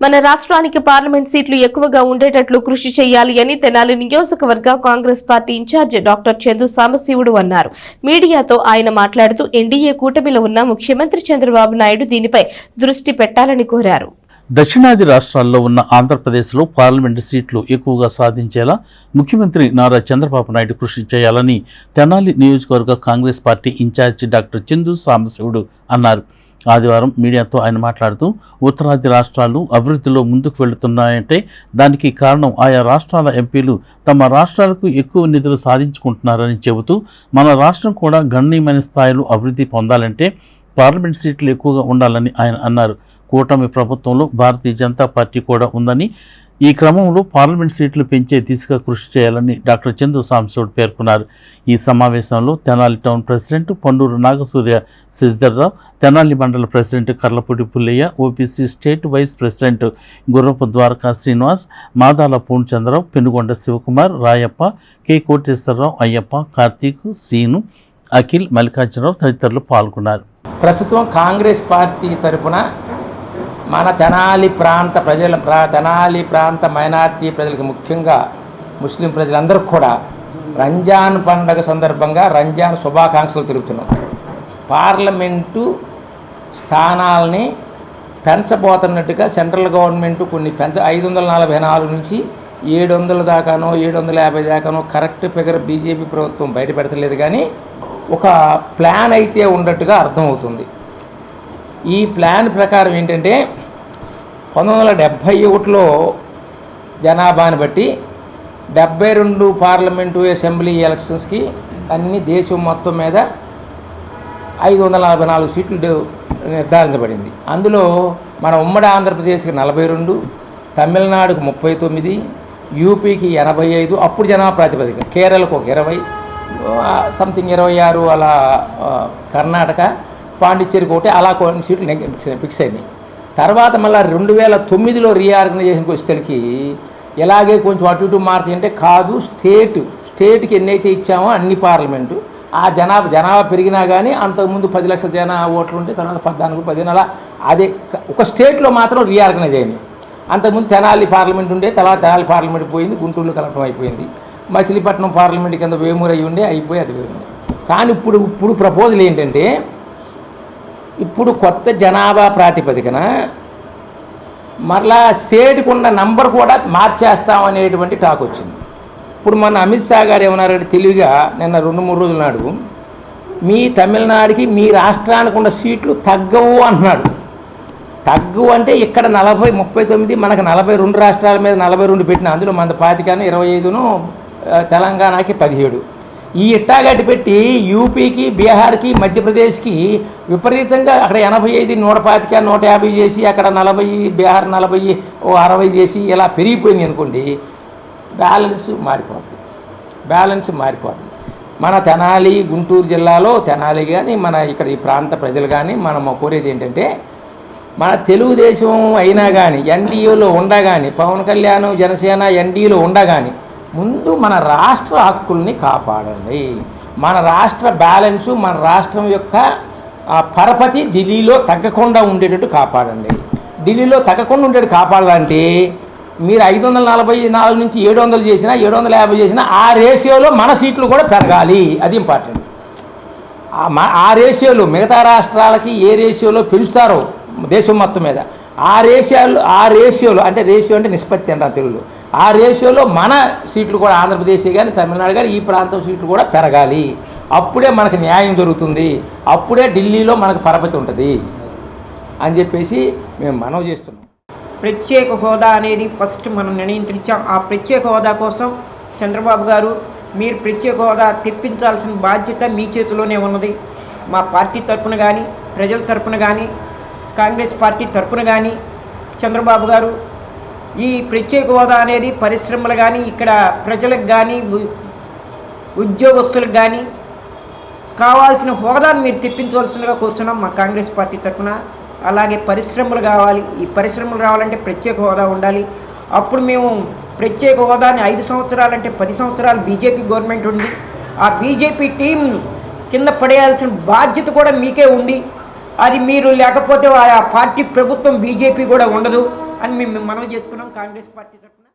మన రాష్ట్రానికి పార్లమెంట్ సీట్లు ఎక్కువగా ఉండేటట్లు కృషి చేయాలి అని తెనాలి నియోజకవర్గ Congress party incharge doctor Chandu Sambasivudu అన్నారు. మీడియాతో ఆయన మాట్లాడుతూ ఎన్డీఏ కూటమిలో ఉన్న ముఖ్యమంత్రి చంద్రబాబు నాయుడు దీనిపై దృష్టి పెట్టాలని కోరారు. దక్షిణాది రాష్ట్రాల్లో ఉన్న ఆంధ్రప్రదేశ్లో పార్లమెంటు సీట్లు ఎక్కువగా సాధించేలా ముఖ్యమంత్రి నారా చంద్రబాబు నాయుడు కృషి చేయాలని తెనాలి నియోజకవర్గ Congress party incharge doctor Chandu Sambasivudu అన్నారు. ఆదివారం మీడియాతో ఆయన మాట్లాడుతూ ఉత్తరాది రాష్ట్రాలు అభివృద్ధిలో ముందుకు వెళుతున్నాయంటే దానికి కారణం ఆయా రాష్ట్రాల ఎంపీలు తమ రాష్ట్రాలకు ఎక్కువ నిధులు సాధించుకుంటున్నారని చెబుతూ మన రాష్ట్రం కూడా గణనీయమైన స్థాయిలో అభివృద్ధి పొందాలంటే పార్లమెంట్ సీట్లు ఎక్కువగా ఉండాలని ఆయన అన్నారు. కూటమి ప్రభుత్వంలో భారతీయ జనతా పార్టీ కూడా ఉందని ఈ క్రమంలో పార్లమెంట్ సీట్లు పెంచే దిశగా కృషి చేయాలని డాక్టర్ చందు సాంబశివుడు పేర్కొన్నారు. ఈ సమావేశంలో Tenali town president Panduru Nagasurya Sasidhar Rao, Tenali mandal president Karlapudi Pullaiah, OBC state vice president Gurrapu Dwaraka Srinivas, Madala Purnachandra Rao, Penugonda Sivakumar, Rayappa, K Koteswara Rao, Ayyappa, Karthik, Seenu, Akhil, Mallikarjuna Rao తదితరులు పాల్గొన్నారు. ప్రస్తుతం కాంగ్రెస్ పార్టీ తరఫున మన తెనాలి ప్రాంత మైనార్టీ ప్రజలకు, ముఖ్యంగా ముస్లిం ప్రజలందరికీ కూడా రంజాన్ పండగ సందర్భంగా రంజాన్ శుభాకాంక్షలు తెలుపుతున్నాం. పార్లమెంటు స్థానాలని పెంచబోతున్నట్టుగా సెంట్రల్ గవర్నమెంట్ కొన్ని 544 నుంచి 700 దాకానో 750 దాకానో కరెక్ట్ ఫిగర్ బీజేపీ ప్రభుత్వం బయటపెడతలేదు, కానీ ఒక ప్లాన్ అయితే ఉన్నట్టుగా అర్థమవుతుంది. ఈ ప్లాన్ ప్రకారం ఏంటంటే 1971లో జనాభాని బట్టి 72 పార్లమెంటు అసెంబ్లీ ఎలక్షన్స్కి అన్ని దేశం మొత్తం మీద 544 సీట్లు నిర్ధారించబడింది. అందులో మన ఉమ్మడి ఆంధ్రప్రదేశ్కి 42, తమిళనాడుకు 39, యూపీకి 85, అప్పుడు జనాభా ప్రాతిపదిక, కేరళకు ఒక 20, సంథింగ్ 26 అలా కర్ణాటక, పాండిచ్చేరికి ఒకటి, అలా కొన్ని సీట్లు ఫిక్స్ అయినాయి. తర్వాత మళ్ళీ 2009లో రీఆర్గనైజేషన్కి వచ్చేసరికి ఎలాగే కొంచెం అటు ఇటు మారుతాయి అంటే కాదు, స్టేట్కి ఎన్నైతే ఇచ్చామో అన్ని పార్లమెంటు ఆ జనాభా పెరిగినా కానీ అంతకుముందు 10 లక్షల జనాభా ఓట్లు ఉంటే తర్వాత 14, 15 అలా అదే ఒక స్టేట్లో మాత్రం రీఆర్గనైజ్ అయినాయి. అంతకుముందు తెనాలి పార్లమెంట్ ఉండే, తర్వాత తెనాలి పార్లమెంట్ పోయింది, గుంటూరులో కలపడం అయిపోయింది. మచిలీపట్నం పార్లమెంట్ కింద వేమూరు అయ్యి ఉండే, అయిపోయి అది వేమూరు. కానీ ఇప్పుడు ప్రపోజల్ ఏంటంటే ఇప్పుడు కొత్త జనాభా ప్రాతిపదికన మరలా స్టేట్కి ఉన్న నంబర్ కూడా మార్చేస్తామనేటువంటి టాక్ వచ్చింది. ఇప్పుడు మన అమిత్ షా గారు ఏమన్నారంటే తెలివిగా నిన్న 2-3 రోజుల నాడు మీ తమిళనాడుకి మీ రాష్ట్రానికి ఉన్న సీట్లు తగ్గవు అంటున్నాడు. తగ్గు అంటే ఇక్కడ 39, మనకు 42 రాష్ట్రాల మీద 42 పెట్టిన, అందులో మన 25, 25ను తెలంగాణకి 17. ఈ ఇట్టాగట్టి పెట్టి యూపీకి, బీహార్కి, మధ్యప్రదేశ్కి విపరీతంగా అక్కడ 85, 125, 150 చేసి అక్కడ 40, బీహార్ 40, 60 చేసి ఇలా పెరిగిపోయింది అనుకోండి, బ్యాలెన్స్ మారిపోద్ది. మన తెనాలి, గుంటూరు జిల్లాలో తెనాలి కానీ మన ఇక్కడ ఈ ప్రాంత ప్రజలు కానీ మనం కోరేది ఏంటంటే మన తెలుగుదేశం అయినా కానీ ఎన్డీఏలో ఉండగాని, పవన్ కళ్యాణ్ జనసేన ఎన్డీఏలో ఉండగాని ముందు మన రాష్ట్ర హక్కుల్ని కాపాడండి. మన రాష్ట్ర బ్యాలెన్సు, మన రాష్ట్రం యొక్క పరపతి ఢిల్లీలో తగ్గకుండా ఉండేటట్టు కాపాడండి. ఢిల్లీలో తగ్గకుండా ఉండేటట్టు కాపాడాలంటే మీరు 544 నుంచి 700 చేసినా, 750 చేసినా ఆ రేషియోలో మన సీట్లు కూడా పెరగాలి. అది ఇంపార్టెంట్. ఆ రేషియోలో మిగతా రాష్ట్రాలకి ఏ రేషియోలో పెంచుతారో దేశం మొత్తం మీద ఆ రేషియోలో అంటే రేషియో అంటే నిష్పత్తి అంటారు తెలుగులో, ఆ రేషియోలో మన సీట్లు కూడా ఆంధ్రప్రదేశ్ కానీ తమిళనాడు కానీ ఈ ప్రాంతం సీట్లు కూడా పెరగాలి. అప్పుడే మనకు న్యాయం జరుగుతుంది, అప్పుడే ఢిల్లీలో మనకు పరపతి ఉంటుంది అని చెప్పేసి మేము మనవి చేస్తున్నాం. ప్రత్యేక హోదా అనేది ఫస్ట్ మనం నిర్ణయించాం. ఆ ప్రత్యేక హోదా కోసం చంద్రబాబు గారు మీరు ప్రత్యేక హోదా తెప్పించాల్సిన బాధ్యత మీ చేతిలోనే ఉన్నది. మా పార్టీ తరఫున కానీ, ప్రజల తరఫున కానీ, కాంగ్రెస్ పార్టీ తరఫున కానీ చంద్రబాబు గారు ఈ ప్రత్యేక హోదా అనేది పరిశ్రమలు కానీ, ఇక్కడ ప్రజలకు కానీ, ఉద్యోగస్తులకు కానీ కావాల్సిన హోదాను మీరు తెప్పించవలసిందిగా కూర్చున్నాం మా కాంగ్రెస్ పార్టీ తరఫున. అలాగే పరిశ్రమలు కావాలి. ఈ పరిశ్రమలు రావాలంటే ప్రత్యేక హోదా ఉండాలి. అప్పుడు మేము ప్రత్యేక హోదాని 5 సంవత్సరాలంటే 10 సంవత్సరాలు బీజేపీ గవర్నమెంట్ ఉంది. ఆ బీజేపీ టీం కింద పడేయాల్సిన బాధ్యత కూడా మీకే ఉంది. అది మీరు లేకపోతే ఆ పార్టీ ప్రభుత్వం బీజేపీ కూడా ఉండదు. అని మేము మనవి చేసుకున్నాం కాంగ్రెస్ పార్టీ తరఫున.